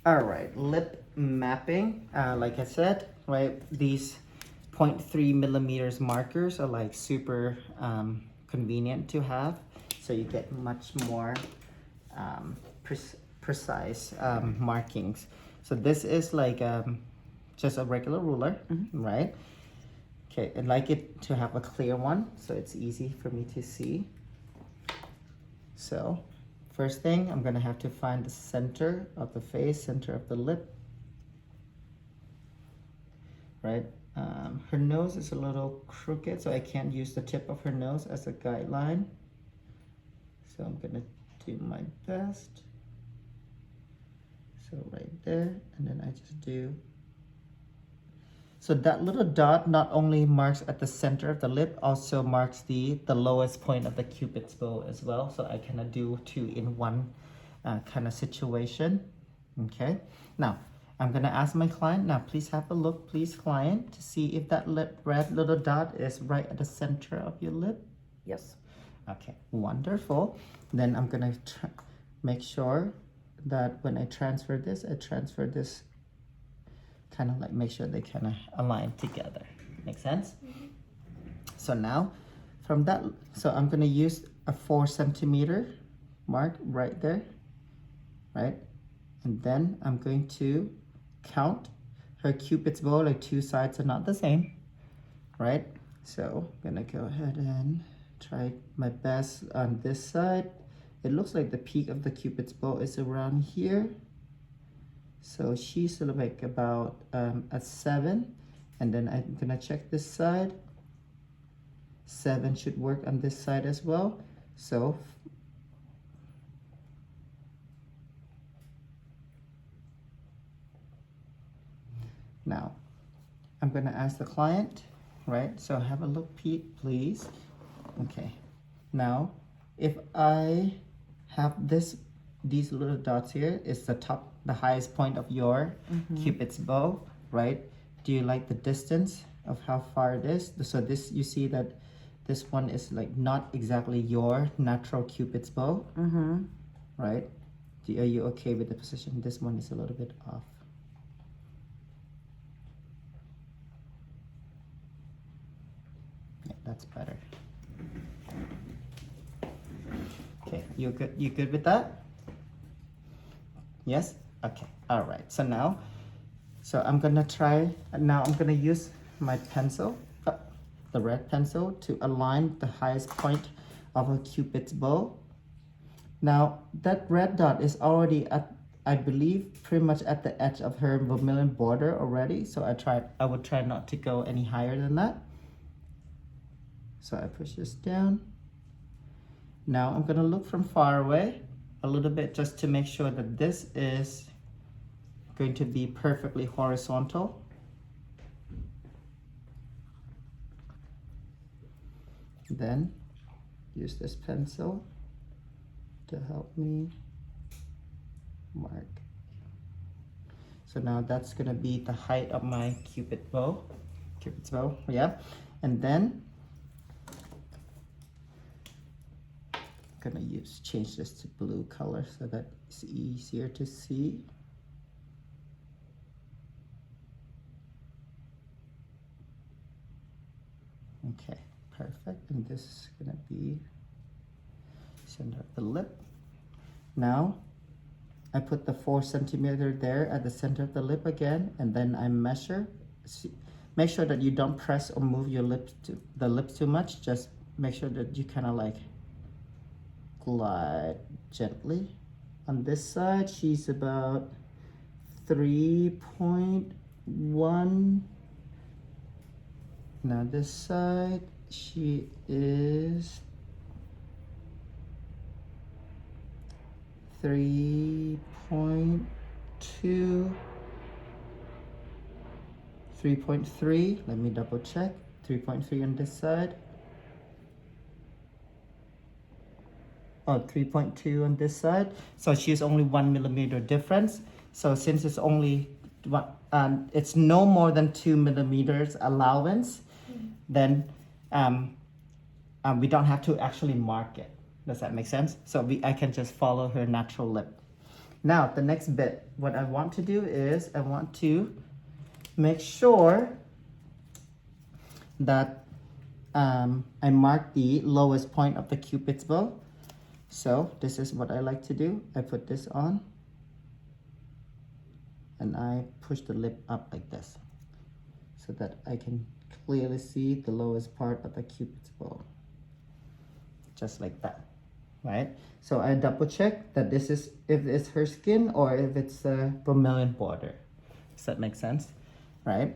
All right, lip mapping. Like I said, right, these 0.3 millimeters markers are like super convenient to have. So you get much more precise markings. So this is like just a regular ruler, right? Okay, I'd like it to have a clear one so it's easy for me to see. So first thing, I'm gonna have to find the center of the face, center of the lip, right? Her nose is a little crooked, so I can't use the tip of her nose as a guideline. So I'm gonna do my best. So right there, and then I just do. So that little dot not only marks at the center of the lip, also marks the lowest point of the cupid's bow as well. So I kind of do two in one kind of situation. Okay, now I'm gonna ask my client, now please have a look, please client, to see if that red little dot is right at the center of your lip. Yes. Okay, wonderful. Then I'm gonna make sure that when I transfer this kind of like make sure they kind of align together. Make sense? So now from that, so I'm gonna use a 4 centimeter mark right there, right? And then I'm going to count her cupid's bow, like two sides are not the same, right? So I'm gonna go ahead and try my best on this side. It looks like the peak of the cupid's bow is around here. So she's like about a 7, and then I'm gonna check this side. 7 should work on this side as well. So now I'm gonna ask the client, right? So have a look, Pete, please. Okay. Now, if I have these little dots here is the top, the highest point of your cupid's bow, right? Do you like the distance of how far it is? So this, you see that this one is like not exactly your natural cupid's bow, right? Are you okay with the position? This one is a little bit off. Yeah, that's better. Okay, you good with that? Yes? Okay, all right. So now, I'm gonna use my pencil, the red pencil, to align the highest point of a cupid's bow. Now, that red dot is already at, I believe, pretty much at the edge of her vermilion border already. So I would try not to go any higher than that. So I push this down. Now I'm gonna look from far away a little bit just to make sure that this is going to be perfectly horizontal. Then use this pencil to help me mark. So now that's gonna be the height of my cupid's bow, yeah. And then I'm gonna change this to blue color so that it's easier to see. Okay, perfect. And this is gonna be center of the lip. Now I put the 4 centimeter there at the center of the lip again, and then I measure. Make sure that you don't press or move your lips too much. Just make sure that you kind of like glide gently. On this side, she's about 3.1. Now this side, she is 3.2, 3.3. Let me double check. 3.3 on this side. Oh, 3.2 on this side. So she's only 1 millimeter difference. So since it's only it's no more than 2 millimeters allowance, then we don't have to actually mark it. Does that make sense? So I can just follow her natural lip. Now, the next bit, what I want to do is I want to make sure that I mark the lowest point of the cupid's bow. So this is what I like to do. I put this on and I push the lip up like this so that I can clearly see the lowest part of the cupid's bow. Just like that, right? So I double check that this is, if it's her skin or if it's a vermilion border. Does that make sense? Right?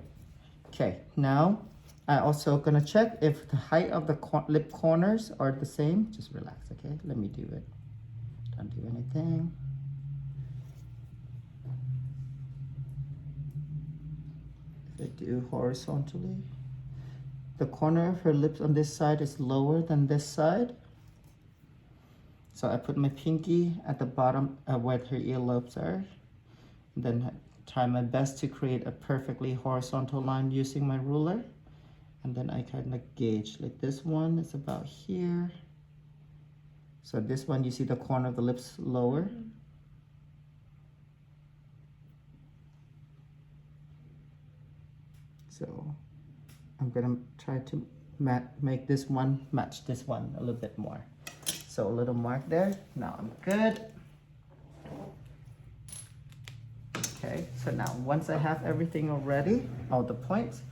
Okay, now I also gonna check if the height of the lip corners are the same. Just relax, okay? Let me do it. Don't do anything. If I do horizontally, the corner of her lips on this side is lower than this side. So I put my pinky at the bottom where her earlobes are. And then try my best to create a perfectly horizontal line using my ruler. And then I kind of gauge, like this one is about here. So this one, you see the corner of the lips lower. So I'm gonna try to make this one match this one a little bit more. So a little mark there. Now I'm good. Okay, so now once I have everything already, all the points,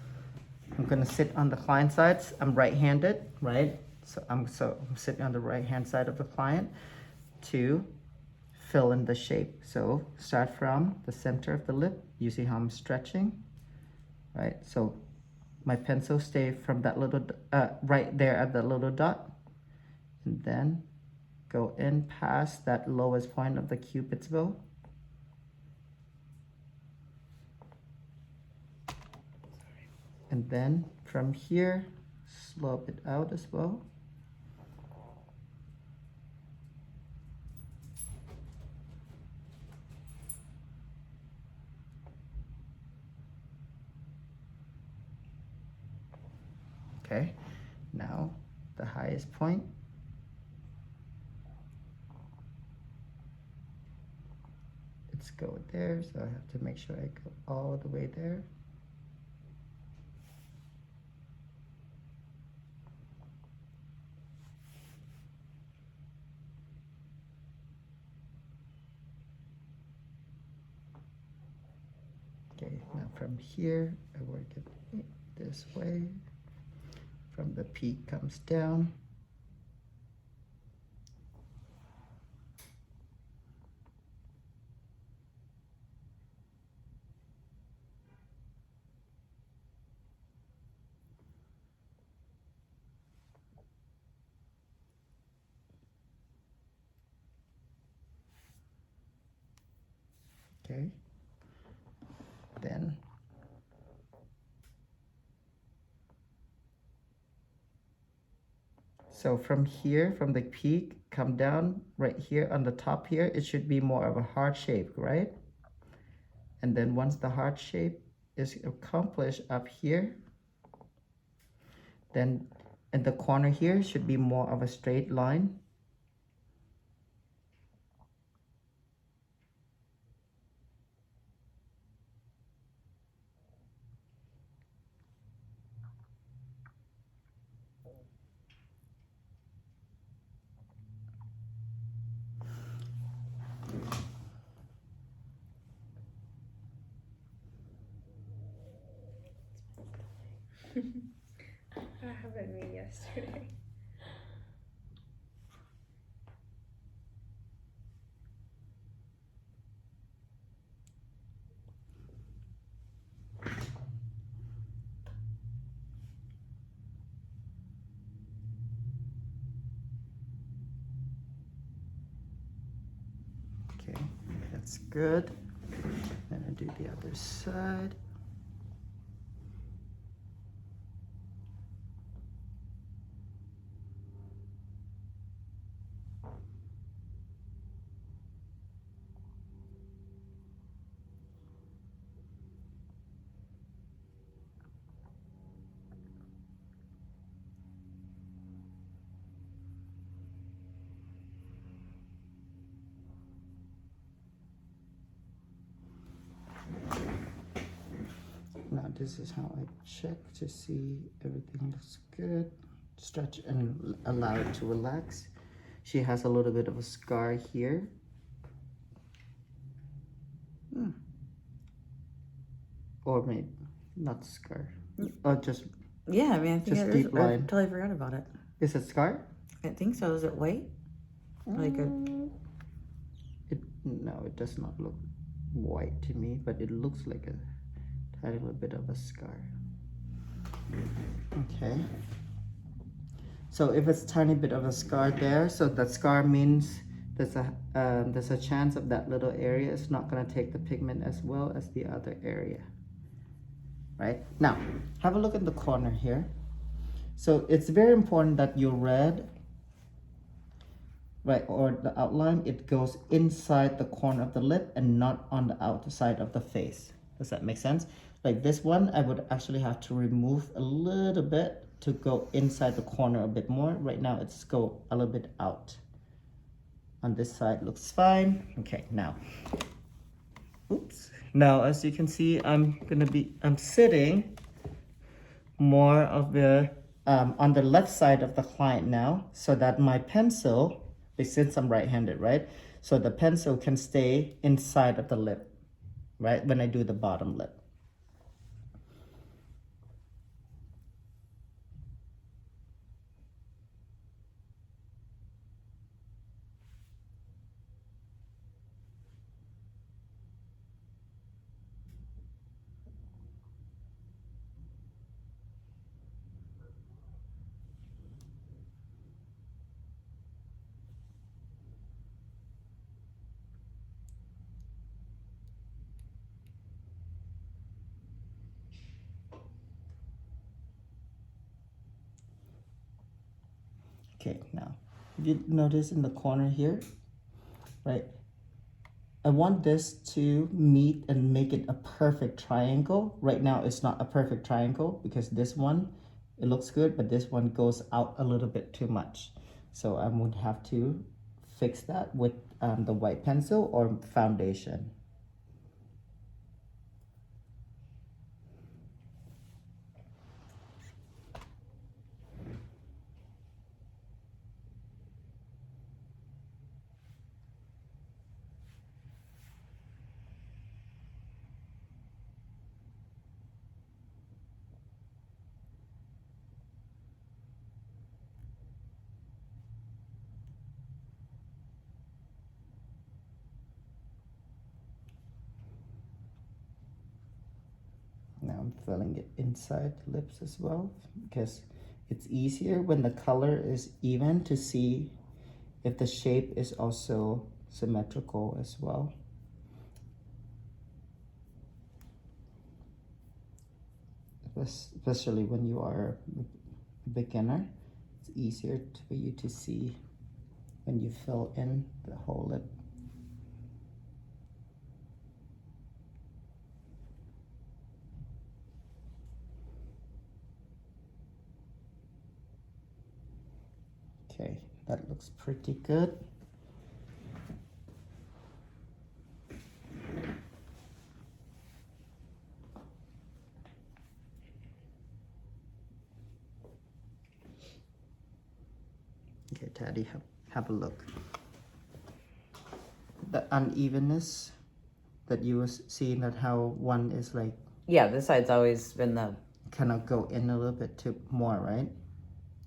I'm gonna sit on the client sides. I'm right-handed, right? So I'm sitting on the right-hand side of the client to fill in the shape. So start from the center of the lip. You see how I'm stretching, right? So my pencil stay from that little, right there at the little dot, and then go in past that lowest point of the cupid's bow. And then from here, slope it out as well. Okay, now the highest point. Let's go there, so I have to make sure I go all the way there. Okay, now from here, I work it this way. From the peak comes down. Okay, then so from here, from the peak, come down right here on the top here, it should be more of a heart shape, right? And then once the heart shape is accomplished up here, then in the corner here should be more of a straight line. I haven't made yesterday. Okay, that's good. Then I do the other side. this is how I check to see everything looks good. Stretch and allow it to relax. She has a little bit of a scar here. Or maybe not scar. Oh, just Yeah, I mean, I think just it deep is. I line. totally forgot about it. Is it scar? I think so. Is it white? Like a. No, it does not look white to me, but it looks like a tiny little bit of a scar. Okay. So if it's tiny bit of a scar there, so that scar means there's a chance of that little area is not going to take the pigment as well as the other area. Right? Now, have a look at the corner here. So it's very important that your red, right, or the outline, it goes inside the corner of the lip and not on the outside of the face. Does that make sense? Like this one, I would actually have to remove a little bit to go inside the corner a bit more. Right now, it's go a little bit out. On this side, looks fine. Okay, now, oops. Now, as you can see, I'm sitting more of the, on the left side of the client now, so that my pencil, since I'm right-handed, right? So the pencil can stay inside of the lip, right? When I do the bottom lip. Okay, now, you notice in the corner here, right? I want this to meet and make it a perfect triangle. Right now, it's not a perfect triangle because this one, it looks good, but this one goes out a little bit too much. So I would have to fix that with the white pencil or foundation. Now I'm filling it inside the lips as well because it's easier when the color is even to see if the shape is also symmetrical as well. Especially when you are a beginner, it's easier for you to see when you fill in the whole lip. Okay, that looks pretty good. Okay, Taddy, have a look. The unevenness that you were seeing, that how one is like, Yeah, this side's always been the. kind of go in a little bit too more, right?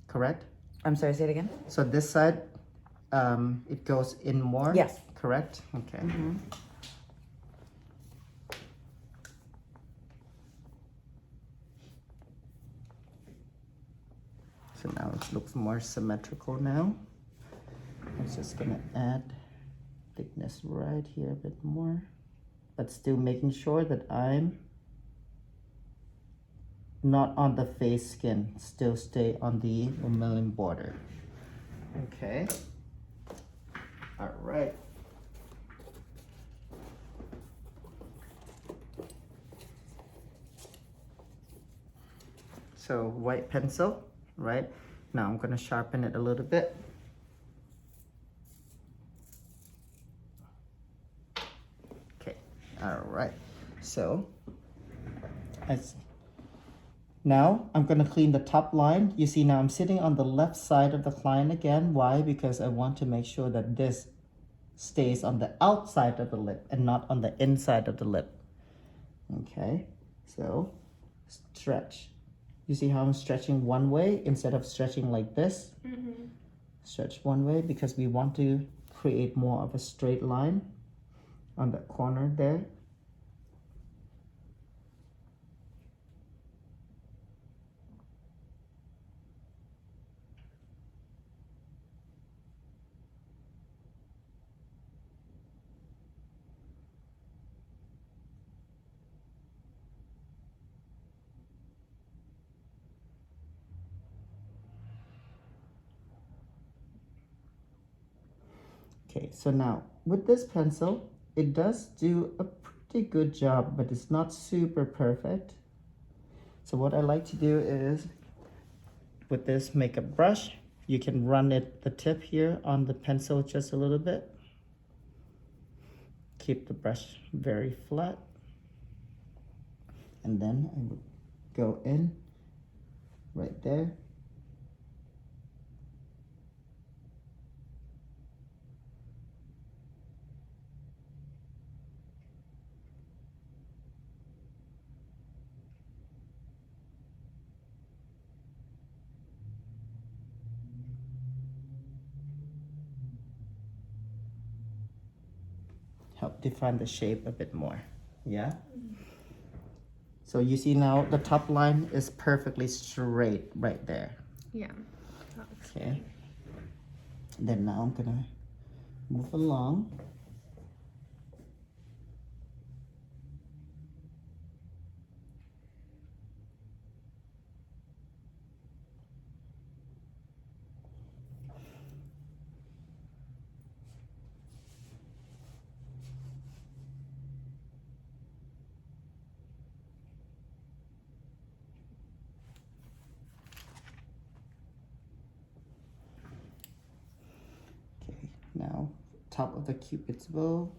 Correct? I'm sorry, say it again? So this side, it goes in more? Yes. Correct? Okay. So now it looks more symmetrical now. I'm just gonna add thickness right here a bit more, but still making sure that I'm not on the face skin, still stay on the vermilion border. Okay. All right. So white pencil, right? Now I'm gonna sharpen it a little bit. Okay, all right. So Now I'm going to clean the top line. You see now I'm sitting on the left side of the line again. Why? Because I want to make sure that this stays on the outside of the lip and not on the inside of the lip. Okay, so stretch. You see how I'm stretching one way instead of stretching like this? Mm-hmm. Stretch one way because we want to create more of a straight line on the corner there. Okay, so now with this pencil, it does do a pretty good job, but it's not super perfect. So what I like to do is with this makeup brush, you can run the tip here on the pencil just a little bit. Keep the brush very flat. And then I would go in right there. Help define the shape a bit more. Yeah? So you see now the top line is perfectly straight right there. Yeah. That looks Okay. Then now I'm gonna move along. Okay, now top of the cupid's bow.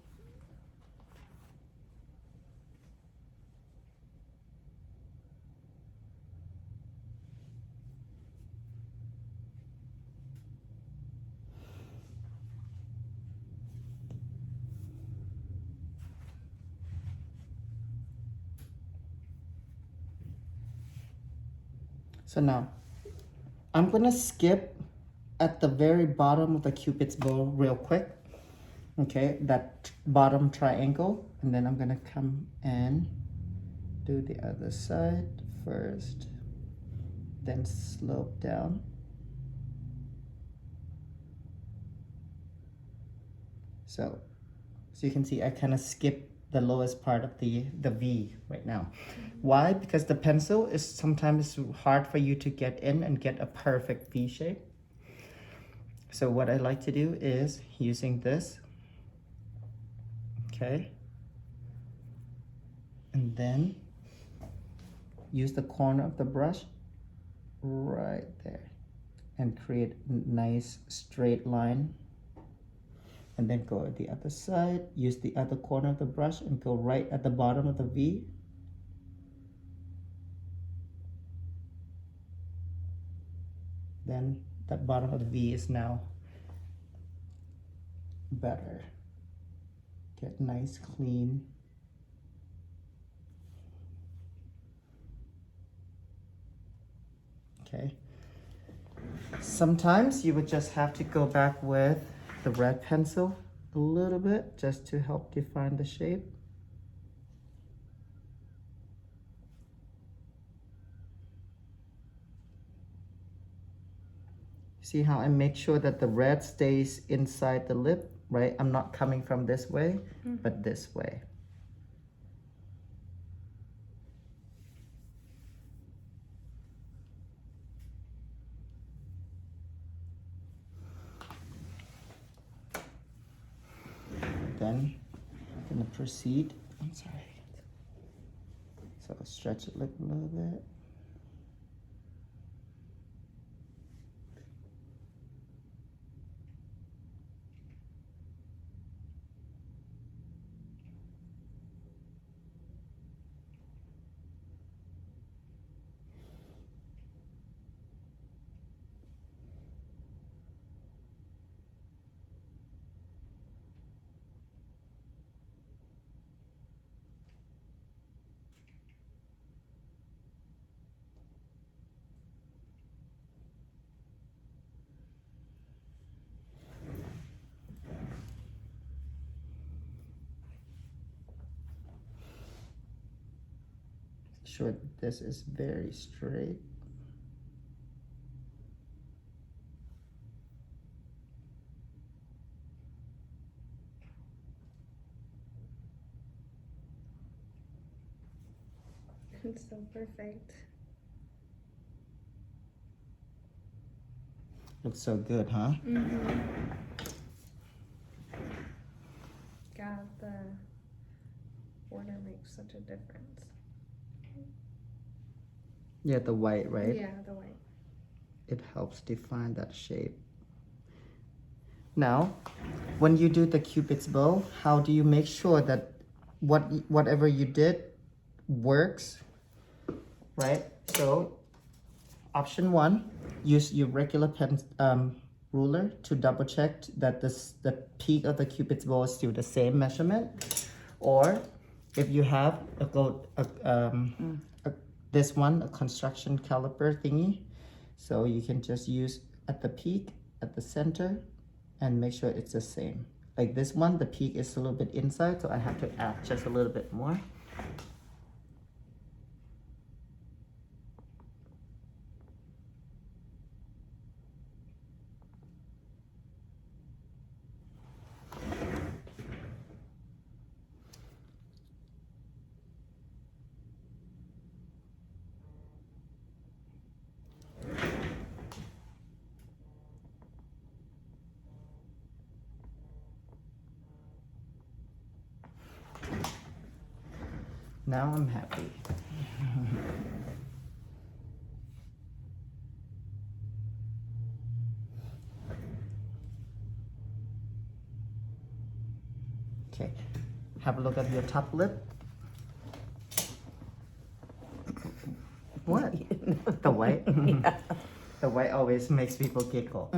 So now I'm gonna skip at the very bottom of the cupid's bow real quick. Okay, that bottom triangle, and then I'm gonna come and do the other side first, then slope down. So you can see I kind of skip the lowest part of the V right now. Why? Because the pencil is sometimes hard for you to get in and get a perfect V shape. So what I like to do is using this, okay, and then use the corner of the brush right there and create a nice straight line. And then go at the other side, use the other corner of the brush and go right at the bottom of the V. Then that bottom of the V is now better. Get nice, clean. Okay. Sometimes you would just have to go back with the red pencil a little bit just to help define the shape. See how I make sure that the red stays inside the lip, right? I'm not coming from this way, but this way. Then I'm gonna proceed. I'm sorry. So I'll stretch the lip a little bit. sure this is very straight. It's so perfect. Looks so good, huh? God, the border makes such a difference. Yeah, the white, right? Yeah, the white. It helps define that shape. Now, when you do the cupid's bow, how do you make sure that whatever you did works, right? So, option 1, use your regular pen ruler to double check that the peak of the cupid's bow is still the same measurement. Or if you have this one, a construction caliper thingy, so you can just use at the peak, at the center, and make sure it's the same. Like this one, the peak is a little bit inside, so I have to add just a little bit more. Now I'm happy. Okay, have a look at your top lip. What? The white? Yeah. The white always makes people giggle.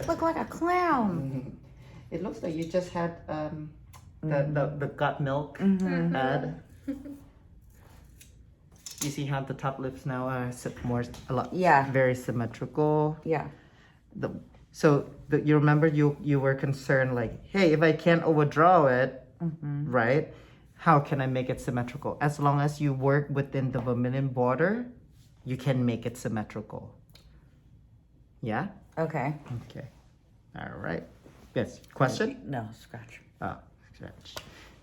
Look like a clown. It looks like you just had the gut milk add. You see how the top lips now are Yeah. very symmetrical. Yeah. You remember you were concerned like, hey, if I can't overdraw it, right? How can I make it symmetrical? As long as you work within the vermilion border, you can make it symmetrical. Yeah? Okay. Okay. All right. Yes. Question? No, scratch. Oh, scratch.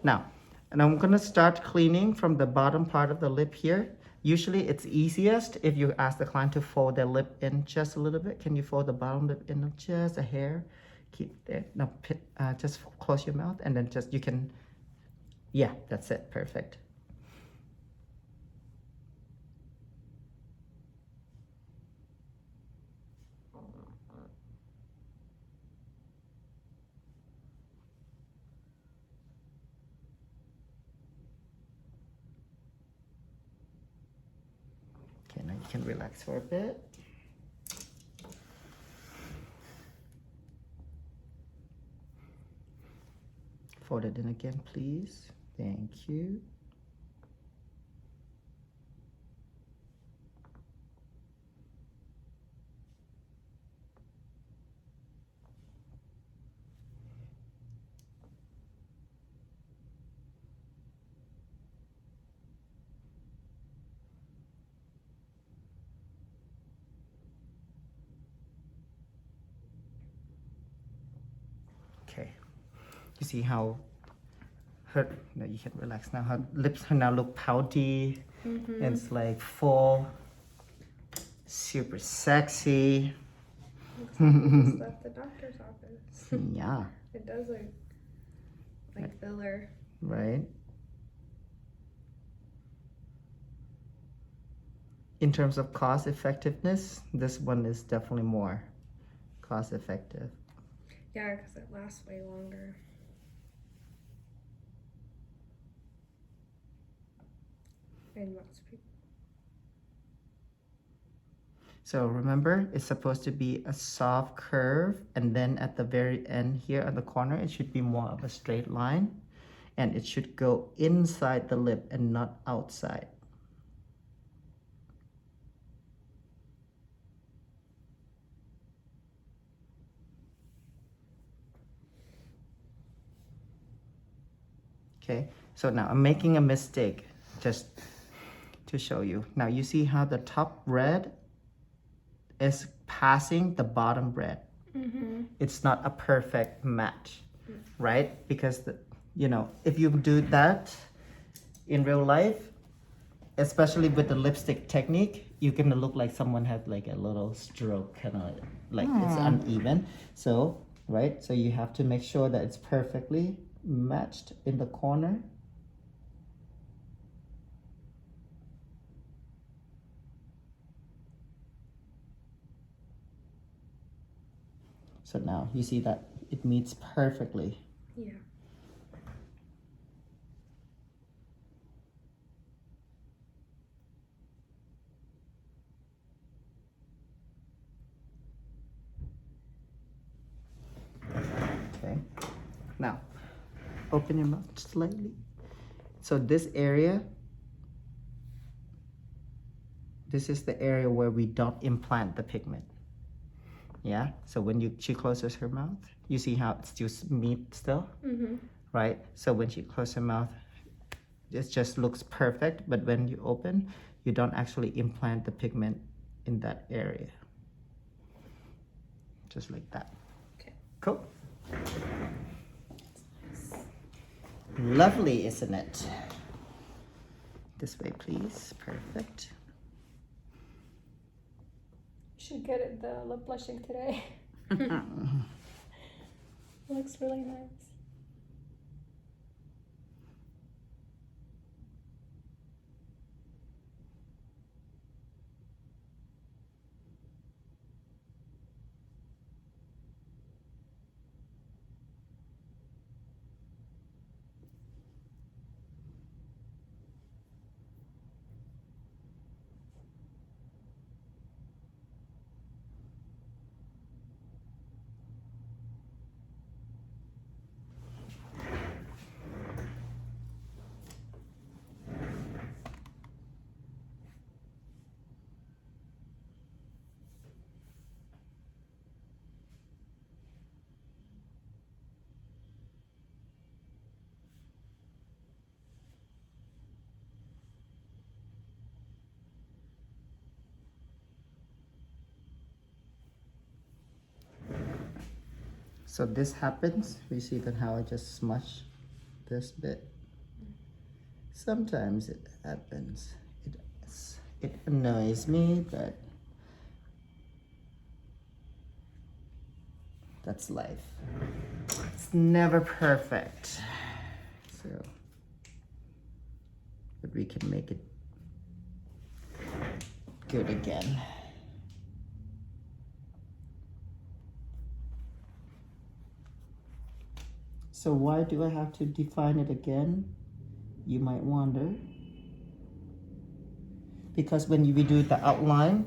Now, and I'm gonna start cleaning from the bottom part of the lip here. Usually it's easiest if you ask the client to fold their lip in just a little bit. Can you fold the bottom lip in just a hair? Keep it, no, just close your mouth and then you can, yeah, that's it, perfect. Okay, now you can relax for a bit. Fold it in again, please. Thank you. Okay. You see how her, no, you can relax now. Her lips now look pouty. It's like full, super sexy. Looks like you just left the doctor's office. Yeah, It does look like filler. right? In terms of cost effectiveness, this one is definitely more cost effective. Yeah, because it lasts way longer. And most people. So remember, it's supposed to be a soft curve, and then at the very end here at the corner, it should be more of a straight line, and it should go inside the lip and not outside. Okay, so now I'm making a mistake. Just to show you. Now you see how the top red is passing the bottom red. It's not a perfect match, right? Because if you do that in real life, especially with the lipstick technique, you're gonna look like someone had like a little stroke, kind of like it's uneven. So, right? So you have to make sure that it's perfectly matched in the corner. So now you see that it meets perfectly. Yeah. Okay. Now, open your mouth slightly. So this area, this is the area where we don't implant the pigment. Yeah, so when she closes her mouth, you see how it's just meat still, right? So when she closes her mouth, it just looks perfect, but when you open, you don't actually implant the pigment in that area. Just like that. Okay. Cool. Lovely, isn't it? This way, please. Perfect. Should get it the lip blushing today. Looks really nice. So this happens. We see that how I just smush this bit. Sometimes it happens. It annoys me, but that's life. It's never perfect. So, but we can make it good again. So why do I have to define it again? You might wonder. Because when we do the outline,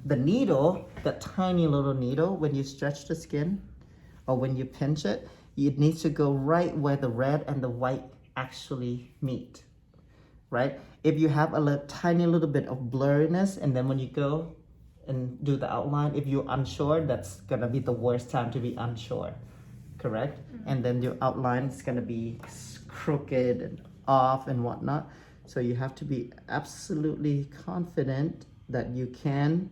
the needle, that tiny little needle, when you stretch the skin or when you pinch it, it needs to go right where the red and the white actually meet, right? If you have a tiny little bit of blurriness and then when you go and do the outline, if you're unsure, that's gonna be the worst time to be unsure, correct? And then your outline is gonna be crooked and off and whatnot. So you have to be absolutely confident that you can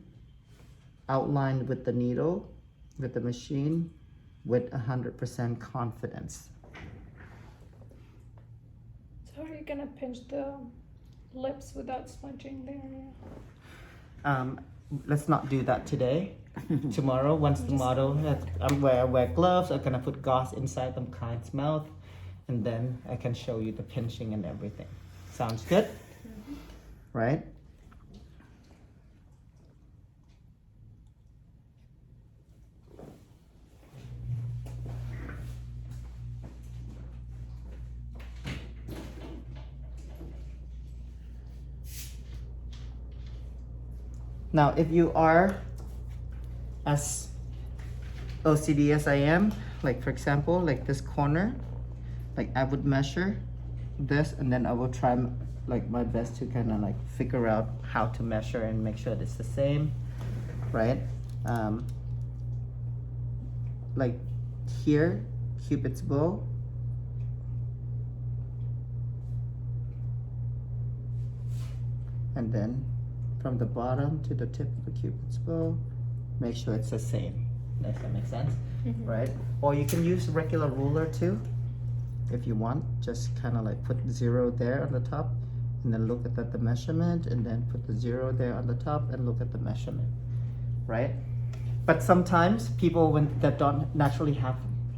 outline with the needle, with the machine, with 100% confidence. So are you gonna pinch the lips without smudging the area? Let's not do that today. Tomorrow, once the model has, wear gloves, I'm gonna put gauze inside the client's mouth, and then I can show you the pinching and everything. Sounds good? Right? Now, if you are as OCD as I am, like for example, like this corner, like I would measure this and then I will try like my best to kind of like figure out how to measure and make sure it's the same, right? Like here, Cupid's bow. And then from the bottom to the tip of the cupid's bow, make sure it's the same. Does that make sense? Right? Or you can use a regular ruler too, if you want. Just kind of like put 0 there on the top, and then look at the measurement, and then put the 0 there on the top and look at the measurement, right? But sometimes people that don't naturally have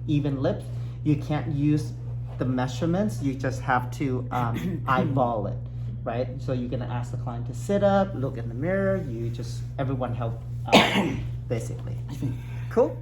even lips, you can't use the measurements, you just have to eyeball it, right? So you're gonna ask the client to sit up, look in the mirror, everyone help basically. Cool?